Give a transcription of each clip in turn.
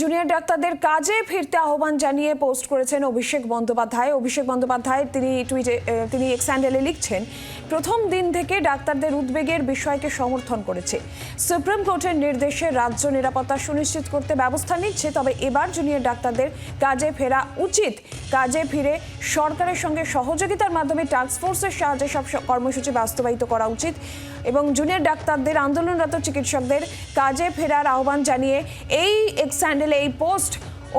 Junior ডাক্তারদের কাজে ফিরতে আহ্বান জানিয়ে পোস্ট করেছেন অভিষেক বন্দ্যোপাধ্যায়। তিনি এক্স হ্যান্ডেলে লিখছেন, প্রথম দিন থেকে ডাক্তারদের উদ্বেগের বিষয়কে সমর্থন করেছে। সুপ্রিম কোর্টের নির্দেশে রাজ্য নিরাপত্তা সুনিশ্চিত করতে ব্যবস্থা নিচ্ছে, তবে এবার জুনিয়র ডাক্তারদের কাজে ফেরা উচিত। কাজে ফিরে সরকারের সঙ্গে সহযোগিতার মাধ্যমে টাস্কফোর্সের সাহায্যে সব কর্মসূচি বাস্তবায়িত করা উচিত এবং জুনিয়র ডাক্তারদের আন্দোলনরত চিকিৎসকদের কাজে ফেরার আহ্বান জানিয়ে এই এক্স হ্যান্ডেলে এই পোস্ট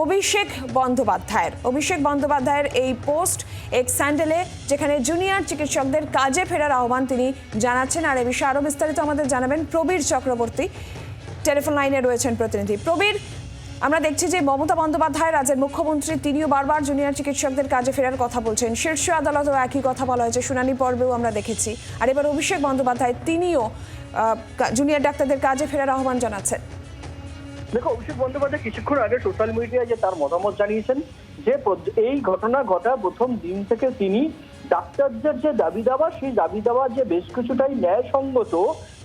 অভিষেক বন্দ্যোপাধ্যায়ের এই পোস্ট এক্স হ্যান্ডেলে, যেখানে জুনিয়র চিকিৎসকদের কাজে ফেরার আহ্বান তিনি জানাচ্ছেন। আর এ বিষয়ে আরও বিস্তারিত আমাদের জানাবেন প্রবীর চক্রবর্তী, টেলিফোন লাইনে রয়েছেন প্রতিনিধি। প্রবীর, আমরা দেখছি যে মমতা বন্দ্যোপাধ্যায় রাজ্যের মুখ্যমন্ত্রী, তিনিও বারবার জুনিয়র চিকিৎসকদের কাজে ফেরার কথা বলছেন। শীর্ষ আদালতেও একই কথা বলা হয়েছে, শুনানি পর্বেও আমরা দেখেছি। আর এবার অভিষেক বন্দ্যোপাধ্যায় তিনিও জুনিয়র ডাক্তারদের কাজে ফেরার আহ্বান জানাচ্ছেন। দেখো, অভিষেক বন্দ্যোপাধ্যায় কিছুক্ষণ আগে সোশ্যাল মিডিয়ায় যে তার মতামত জানিয়েছেন যে এই ঘটনা ঘটা প্রথম দিন থেকে তিনি ডাক্তারদের যে দাবি দাবা, সেই দাবি দাবা যে বেশ কিছুটাই ন্যায়সঙ্গত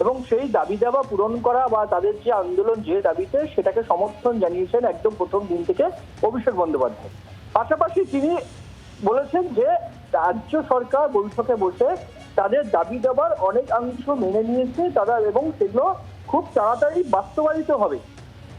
এবং সেই দাবি দাবা পূরণ করা বা তাদের যে আন্দোলন যে দাবিতে, সেটাকে সমর্থন জানিয়েছেন একদম প্রথম দিন থেকে অভিষেক বন্দ্যোপাধ্যায়। পাশাপাশি তিনি বলেছেন যে রাজ্য সরকার বৈঠকে বসে তাদের দাবি দাবার অনেকাংশ মেনে নিয়েছে তারা এবং সেগুলো খুব তাড়াতাড়ি বাস্তবায়িত হবে।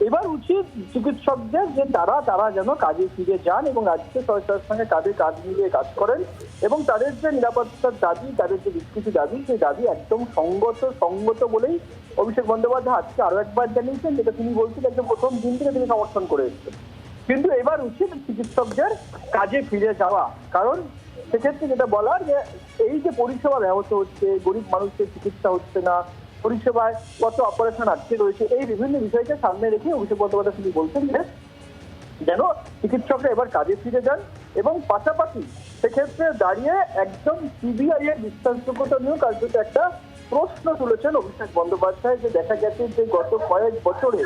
এবার উচিত চিকিৎসকদের যে তারা যেন কাজে ফিরে যান এবং রাজ্য সরকারের সঙ্গে কাঁধে মিলিয়ে কাজ করেন এবং তাদের যে নিরাপত্তার দাবি, তাদের যে বিস্তৃত দাবি, সেই দাবি একদম সঙ্গত বলেই অভিষেক বন্দ্যোপাধ্যায় আজকে আরো একবার জানিয়েছেন, যেটা তিনি বলছেন একদম প্রথম দিন থেকে তিনি সমর্থন করে এসেছেন। কিন্তু এবার উচিত চিকিৎসকদের কাজে ফিরে যাওয়া, কারণ সেক্ষেত্রে যেটা বলার যে এই যে পরিষেবা ব্যাহত হচ্ছে, গরিব মানুষের চিকিৎসা হচ্ছে না, পরিষেবায় কত অপারেশন আটকে রয়েছে, এই বিভিন্ন বিষয়কে সামনে রেখে অভিষেক বন্দ্যোপাধ্যায় তিনি বলছেন যে যেন চিকিৎসকরা এবার কাজে ফিরে যান এবং পাশাপাশি সেক্ষেত্রে দাঁড়িয়ে একদম সিবিআই এর বিশ্বাসযোগ্যতা নিয়েও কার্যত একটা প্রশ্ন তুলেছেন অভিষেক বন্দ্যোপাধ্যায়, যে দেখা গেছে যে গত কয়েক বছরে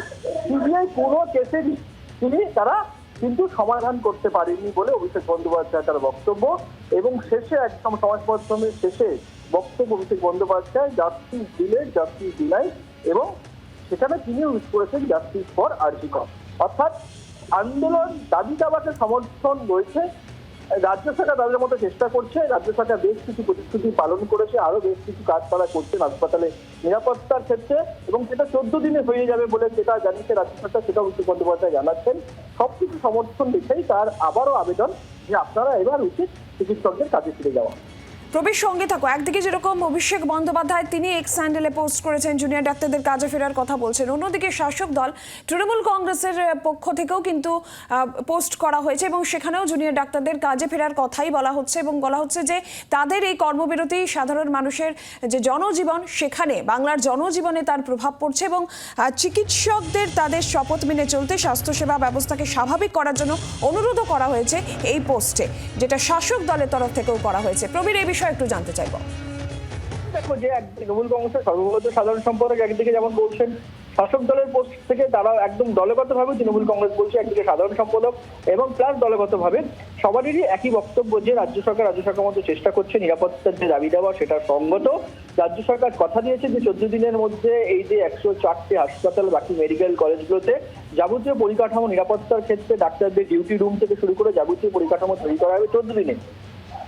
সিবিআই কোনো কেসেরই তারা কিন্তু সমাধান করতে পারেনি বলে অভিষেক বন্দ্যোপাধ্যায় তার বক্তব্য। এবং শেষে একদম সমাজ মাধ্যমের শেষে বক্তব্য অভিষেক বন্দ্যোপাধ্যায় জাস্টিস দিলে জাস্টিস দিলাই, এবং সেখানে তিনি ইউজ করেছেন জাস্টিস ফর আরজি কর। অর্থাৎ আন্দোলন দাবি দাবাকে সমর্থন রয়েছে, রাজ্য সরকার তাদের মতো চেষ্টা করছে, রাজ্য সরকার বেশ কিছু প্রতিশ্রুতি পালন করেছে, আরো বেশ কিছু কাজ তারা করছেন হাসপাতালে নিরাপত্তার ক্ষেত্রে, এবং সেটা 14 দিনে হয়ে যাবে বলে যেটা জানিয়েছে রাজ্য সরকার, সেটা অভিষেক বন্দ্যোপাধ্যায় জানাচ্ছেন। সবকিছু সমর্থন দেখেই তার আবারও আবেদন যে আপনারা এবার উচিত চিকিৎসকদের কাজে ফিরে যাওয়া। প্রবীর, সঙ্গে থাকো। একদিকে যেরকম অভিষেক বন্দ্যোপাধ্যায় তিনি এক্স হ্যান্ডেলে পোস্ট করেছেন, জুনিয়র ডাক্তারদের কাজে ফেরার কথা বলছেন, অন্যদিকে শাসক দল তৃণমূল কংগ্রেসের পক্ষ থেকেও কিন্তু পোস্ট করা হয়েছে এবং সেখানেও জুনিয়র ডাক্তারদের কাজে ফেরার কথাই বলা হচ্ছে এবং বলা হচ্ছে যে তাদের এই কর্মবিরতি সাধারণ মানুষের যে জনজীবন, সেখানে বাংলার জনজীবনে তার প্রভাব পড়ছে এবং চিকিৎসকদের তাদের শপথ মেনে চলতে, স্বাস্থ্যসেবা ব্যবস্থাকে স্বাভাবিক করার জন্য অনুরোধও করা হয়েছে এই পোস্টে, যেটা শাসক দলের তরফ থেকেও করা হয়েছে। প্রবীর, এই বিষয়ে একটু জানতে চাইবো। দেখো, যে তৃণমূল কংগ্রেসের সর্বভারতীয় সাধারণ সম্পাদক একদিকে যেমন বলছেন শাসক দলের পোস্ট থেকে তারা একদম দলগতভাবে তৃণমূল কংগ্রেস বলছে, একদিকে সাধারণ সম্পাদক এবং প্লাস দলগতভাবে সবারই একই বক্তব্য যে রাজ্য সরকার মতো চেষ্টা করছে নিরাপত্তার যে দাবি দেওয়া সেটা সঙ্গত। রাজ্য সরকার কথা দিয়েছে যে 14 দিনের মধ্যে এই যে 104টি হাসপাতাল, বাকি মেডিকেল কলেজগুলোতে যাবতীয় পরিকাঠামো নিরাপত্তার ক্ষেত্রে ডাক্তারদের ডিউটি রুম থেকে শুরু করে যাবতীয় পরিকাঠামো তৈরি করা হবে 14 দিনে।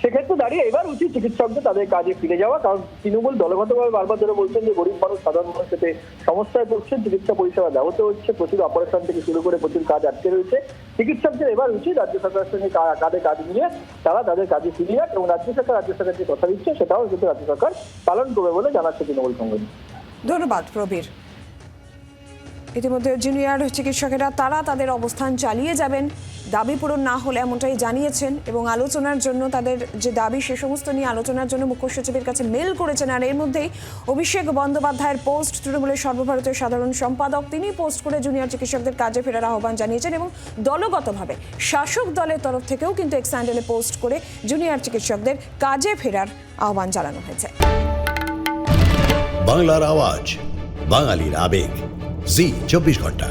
সেক্ষেত্রে দাঁড়িয়ে এবার উচিত চিকিৎসকদের তাদের কাজে ফিরে যাওয়া, কারণ তৃণমূল দলগতভাবে বারবার ধরে বলছেন যে গরিব মানুষ, সাধারণ মানুষ এতে সমস্যায় পড়ছেন, চিকিৎসা পরিষেবা ব্যাহত হচ্ছে, প্রচুর অপারেশন থেকে শুরু করে প্রচুর কাজ আটকে রয়েছে। চিকিৎসকদের এবার উচিত রাজ্য সরকারের সঙ্গে কাজ নিয়ে তারা তাদের কাজে ফিরে যাক এবং রাজ্য সরকার যে কথা দিচ্ছে সেটাও কিন্তু রাজ্য সরকার পালন করবে বলে জানাচ্ছে তৃণমূল কংগ্রেস। ধন্যবাদ প্রবীর। ইতিমধ্যে জুনিয়র চিকিৎসকেরা তারা তাদের অবস্থান চালিয়ে যাবেন, দাবি পূরণ না হলে এমনটাই জানিয়েছেন এবং আলোচনার জন্য তাদের যে দাবি সে সমস্ত নিয়ে আলোচনার জন্য মুখ্য সচিবের কাছে মেল করেছেন। আর এর মধ্যেই অভিষেক বন্দ্যোপাধ্যায়ের পোস্ট, তৃণমূলের সর্বভারতীয় সাধারণ সম্পাদক, তিনি পোস্ট করে জুনিয়র চিকিৎসকদের কাজে ফেরার আহ্বান জানিয়েছেন এবং দলগতভাবে শাসক দলের তরফ থেকেও কিন্তু এক্স হ্যান্ডেলে পোস্ট করে জুনিয়র চিকিৎসকদের কাজে ফেরার আহ্বান জানানো হয়েছে। বাংলার আওয়াজ, বাঙালির আবেগ, জি 24 ঘন্টা।